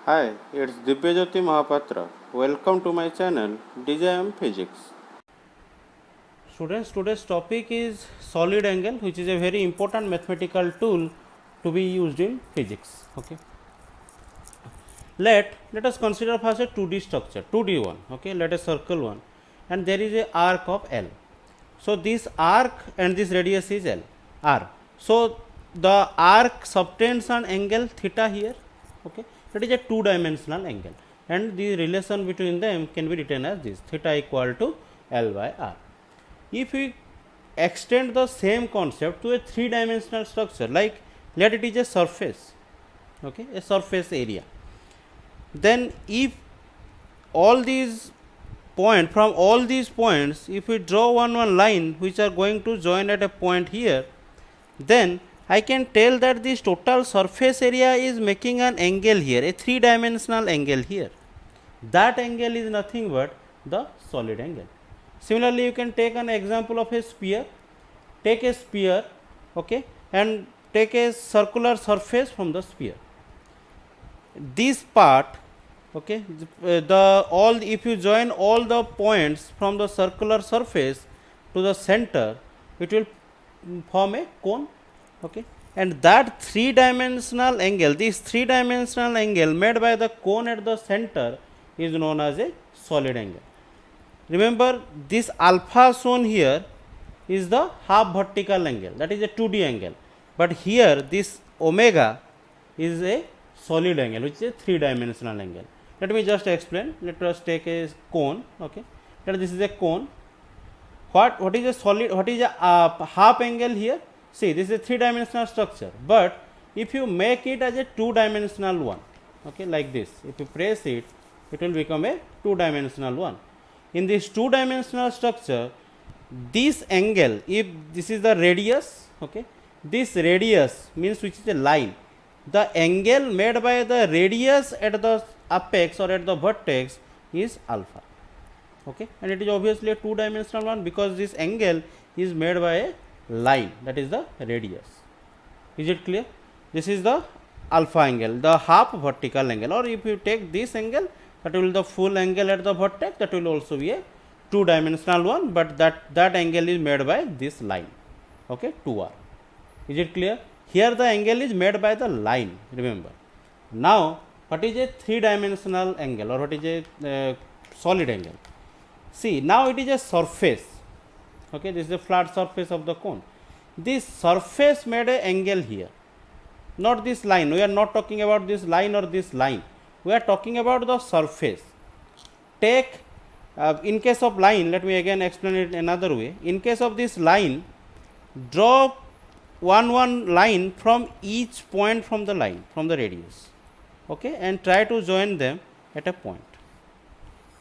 Hi, it's Divyajyoti Mahapatra. Welcome to my channel DJM Physics. Students, today's topic is solid angle, which is a very important mathematical tool to be used in physics. Okay. Let us consider first a 2D structure, 2D one. Okay, let us circle one, and there is a arc of L. So this arc and this radius is L, R. So the arc subtends an angle theta here. Okay, that is a two-dimensional angle, and the relation between them can be written as this: theta equal to L by R. If we extend the same concept to a three-dimensional structure, like let it is a surface, okay, a surface area, then if all these from all these points, if we draw one line which are going to join at a point here, then I can tell that this total surface area is making an angle here, a three-dimensional angle here. That angle is nothing but the solid angle. Similarly, you can take an example of a sphere. Take a sphere, okay, and take a circular surface from the sphere. This part, okay, if you join all the points from the circular surface to the center, it will form a cone, okay, and that three-dimensional angle, this three-dimensional angle made by the cone at the center is known as a solid angle. Remember, this alpha shown here is the half vertical angle, that is a 2D angle, but here this omega is a solid angle, which is a three-dimensional angle. Let me just explain. Let us take a cone, okay, that this is a cone. What is a solid, what is a half angle here? See, this is a three-dimensional structure, but if you make it as a two-dimensional one, okay, like this, if you press it, it will become a two-dimensional one. In this two-dimensional structure, this angle, if this is the radius, okay, this radius means which is a line. The angle made by the radius at the apex or at the vertex is alpha, okay, and it is obviously a two-dimensional one because this angle is made by a line, that is the radius. Is it clear? This is the alpha angle, the half vertical angle, or if you take this angle, that will be the full angle at the vertex, that will also be a two-dimensional one, but that angle is made by this line, okay, 2r. Is it clear? Here the angle is made by the line, remember. Now, what is a three-dimensional angle, or what is a solid angle? See, now it is a surface, okay, this is a flat surface of the cone. This surface made an angle here, not this line. We are not talking about this line or this line. We are talking about the surface. Take, in case of line, let me again explain it another way. In case of this line, draw one line from each point from the line, from the radius, okay, and try to join them at a point.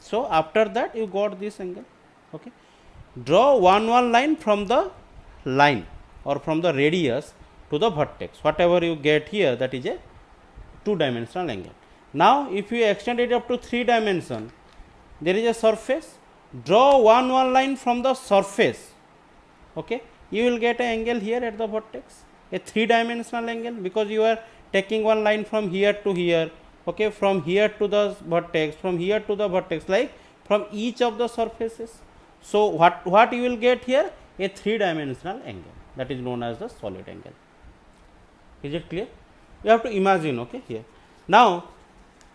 So after that you got this angle, okay. Draw one line from the line or from the radius to the vertex. Whatever you get here, that is a two-dimensional angle. Now if you extend it up to 3 dimension, there is a surface. Draw one line from the surface, okay, you will get an angle here at the vertex, a three-dimensional angle, because you are taking one line from here to here, okay, from here to the vertex, from here to the vertex, like from each of the surfaces. So what you will get here? A three-dimensional angle, that is known as the solid angle. Is it clear? You have to imagine, okay, here. Now,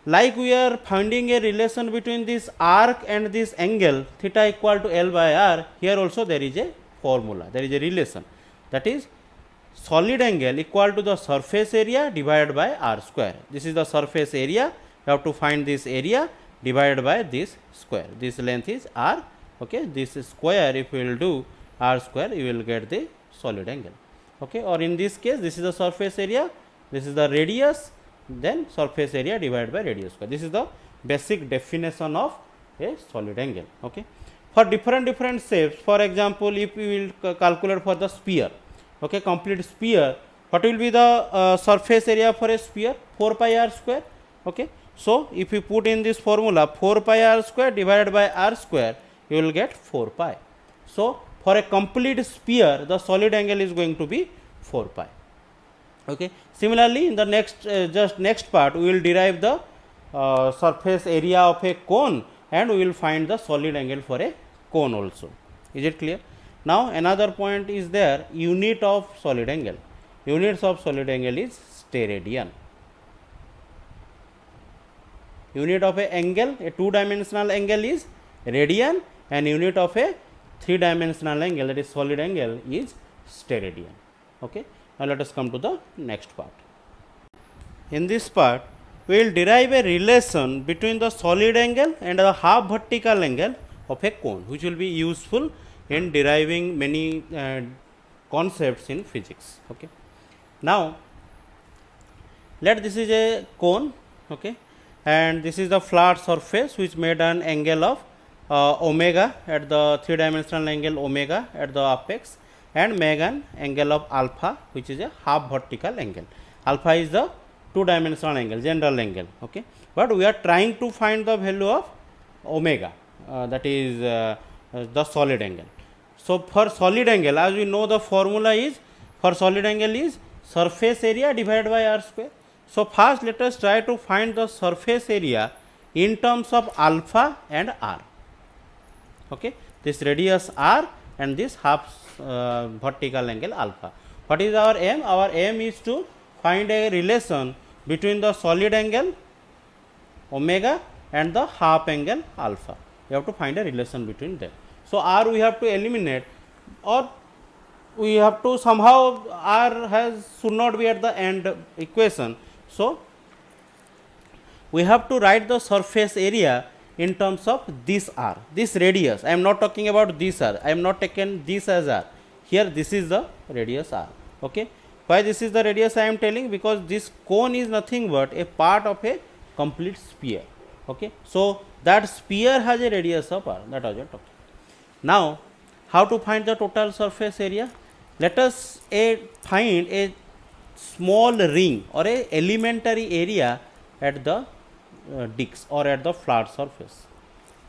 like we are finding a relation between this arc and this angle theta equal to L by R, here also there is a formula, there is a relation, that is solid angle equal to the surface area divided by R square. This is the surface area, you have to find this area divided by this square. This length is R, okay, this square, if you will do R square, you will get the solid angle, okay, or in this case, this is the surface area, this is the radius, then surface area divided by radius square. This is the basic definition of a solid angle, okay. For different shapes, for example, if we will calculate for the sphere, okay, complete sphere, what will be the surface area for a sphere? 4 pi r square, okay. So if you put in this formula 4 pi r square divided by r square, you will get 4 pi. So for a complete sphere, the solid angle is going to be 4 pi. Okay. Similarly, in the next part, we will derive the surface area of a cone, and we will find the solid angle for a cone also. Is it clear? Now another point is there, unit of solid angle. Units of solid angle is steradian. Unit of a angle, a two dimensional angle is radian, and unit of a three dimensional angle, that is solid angle, is steradian. Okay. Now let us come to the next part. In this part, we will derive a relation between the solid angle and the half vertical angle of a cone, which will be useful in deriving many concepts in physics. Okay. Now let this is a cone, okay, and this is the flat surface which made an angle of omega at the three dimensional angle omega at the apex, and made an angle of alpha, which is a half vertical angle. Alpha is the two dimensional angle, general angle, okay, but we are trying to find the value of omega, that is the solid angle. So for solid angle, as we know, the formula is, for solid angle is surface area divided by r square. So first let us try to find the surface area in terms of alpha and r. Okay, this radius r and this half vertical angle alpha. What is our aim? Our aim is to find a relation between the solid angle omega and the half angle alpha. We have to find a relation between them. So r we have to eliminate, or we have to somehow, r should not be at the end equation. So we have to write the surface area in terms of this r, this radius. I am not talking about this r, I am not taken this as r. Here this is the radius r. Okay. Why this is the radius I am telling? Because this cone is nothing but a part of a complete sphere. Okay. So that sphere has a radius of r, that was I talking. Now how to find the total surface area? Let us find a small ring or a elementary area at the disc or at the flat surface,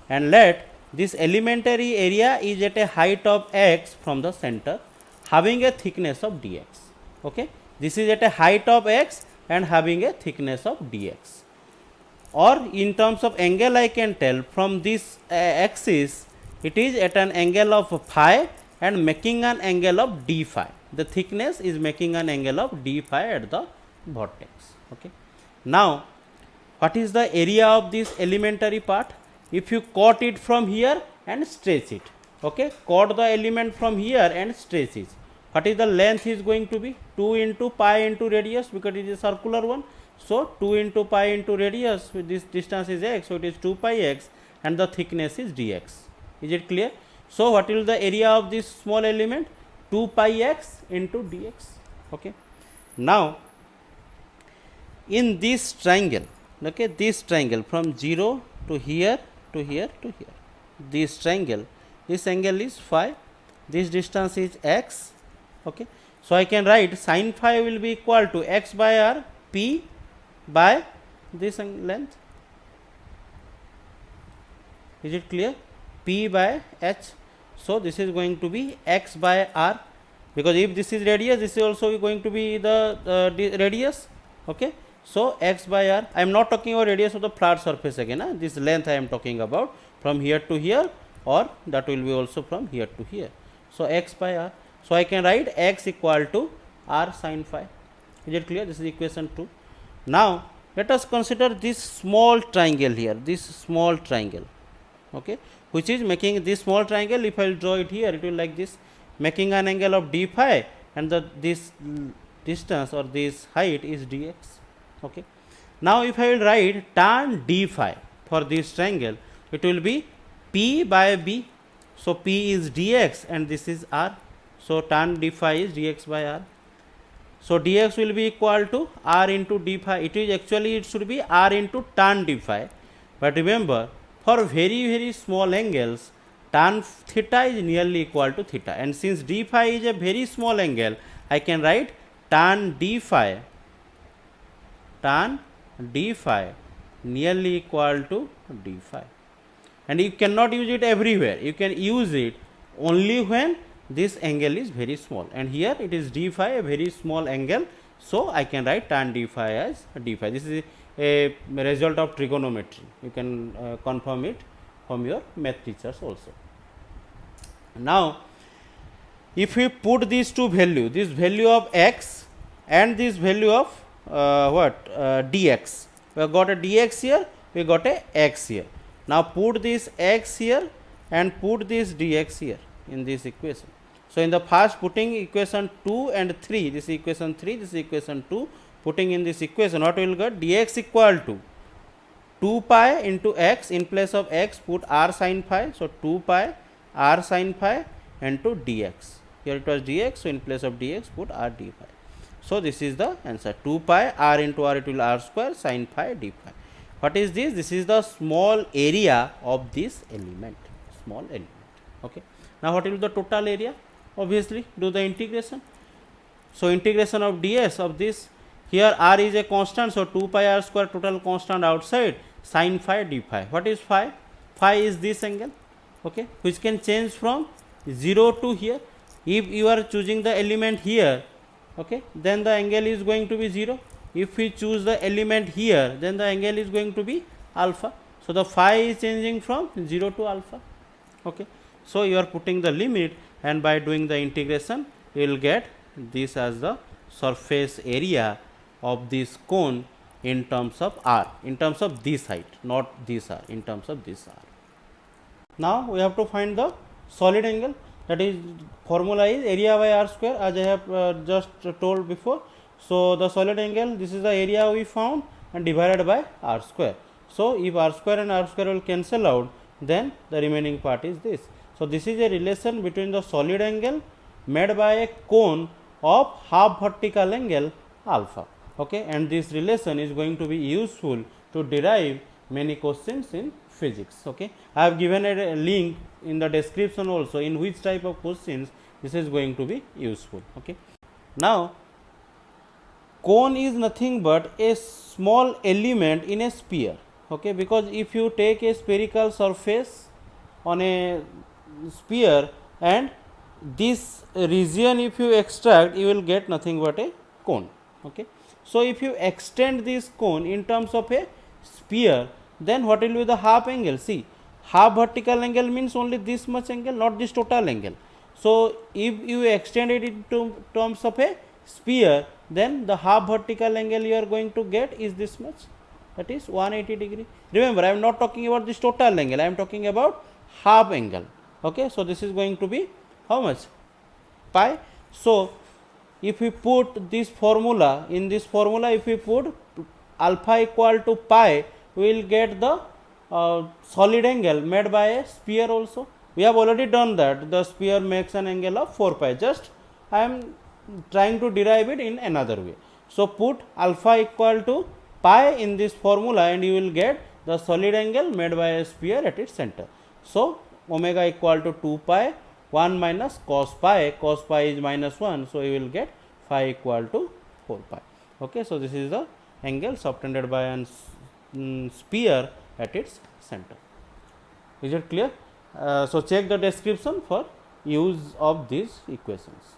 and let this elementary area is at a height of x from the center, having a thickness of dx. Okay, this is at a height of x and having a thickness of dx, or in terms of angle I can tell from this axis it is at an angle of phi and making an angle of d phi. The thickness is making an angle of d phi at the vertex. Okay. Now what is the area of this elementary part? If you cut it from here and stretch it, okay, cut the element from here and stretch it, what is the length is going to be? 2 into pi into radius, because it is a circular one. So 2 into pi into radius, with this distance is x, so it is 2 pi x, and the thickness is dx. Is it clear? So what is the area of this small element? 2 pi x into dx. Okay. Now in this triangle, okay, this triangle from 0 to here to here to here, this triangle, this angle is phi, this distance is x. Okay. So I can write sin phi will be equal to x by r p by this length. Is it clear? P by h. So this is going to be x by r, because if this is radius, this is also going to be the radius. Okay. So x by r, I am not talking about radius of the flat surface again, this length I am talking about from here to here, or that will be also from here to here. So x by r. So I can write x equal to r sin phi. Is it clear? This is equation 2. Now let us consider this small triangle here, this small triangle, okay, which is making this small triangle. If I will draw it here, it will like this, making an angle of d phi, and this distance or this height is dx. Okay. Now if I will write tan d phi for this triangle, it will be p by b. So p is dx and this is r. So tan d phi is dx by r. So dx will be equal to r into d phi. It is actually, it should be r into tan d phi. But remember, for very small angles, tan theta is nearly equal to theta, and since d phi is a very small angle, I can write tan d phi nearly equal to d phi. And you cannot use it everywhere, you can use it only when this angle is very small, and here it is d phi, a very small angle. So I can write tan d phi as d phi. This is a result of trigonometry. You can confirm it from your math teachers also. Now, if we put these two value, this value of x and this value of dx, we have got a dx here, we got a x here. Now put this x here and put this dx here in this equation. So in the first putting equation 2 and 3, this is equation 3, this is equation 2, putting in this equation, what we will get? Dx equal to 2 pi into x, in place of x put r sin phi, so 2 pi r sin phi into dx. Here it was dx, so in place of dx put r d phi. So this is the answer, 2 pi r into r, it will r square sin phi d phi. What is this? This is the small area of this element, small element. Okay. Now what will be the total area? Obviously do the integration. So integration of ds of this, here r is a constant, so 2 pi r square total constant outside sin phi d phi. What is phi? Phi is this angle, okay, which can change from 0 to here. If you are choosing the element here, okay, then the angle is going to be 0. If we choose the element here, then the angle is going to be alpha. So the phi is changing from 0 to alpha. Okay. So you are putting the limit, and by doing the integration, you will get this as the surface area of this cone in terms of r, in terms of this height, not this r, in terms of this r. Now we have to find the solid angle, that is formula is area by r square, as I have just told before. So the solid angle, this is the area we found and divided by r square. So if r square and r square will cancel out, then the remaining part is this. So this is a relation between the solid angle made by a cone of half vertical angle alpha. Okay, and this relation is going to be useful to derive many questions in physics. Okay, I have given a link in the description also in which type of questions this is going to be useful. Okay, now cone is nothing but a small element in a sphere. Okay, because if you take a spherical surface on a sphere and this region if you extract, you will get nothing but a cone. Okay, so if you extend this cone in terms of a sphere, then what will be the half angle? See, half vertical angle means only this much angle, not this total angle. So if you extend it into terms of a sphere, then the half vertical angle you are going to get is this much, that is 180 degree. Remember, I am not talking about this total angle, I am talking about half angle. Okay, so this is going to be how much? Pi. So if we put this formula, in this formula if we put alpha equal to pi, we will get the solid angle made by a sphere also. We have already done that, the sphere makes an angle of 4 pi, just I am trying to derive it in another way. So put alpha equal to pi in this formula and you will get the solid angle made by a sphere at its center. So omega equal to 2 pi 1 minus cos pi is minus 1, so you will get phi equal to 4 pi. Okay, so this is the angle subtended by an sphere at its center. Is it clear? So check the description for use of these equations.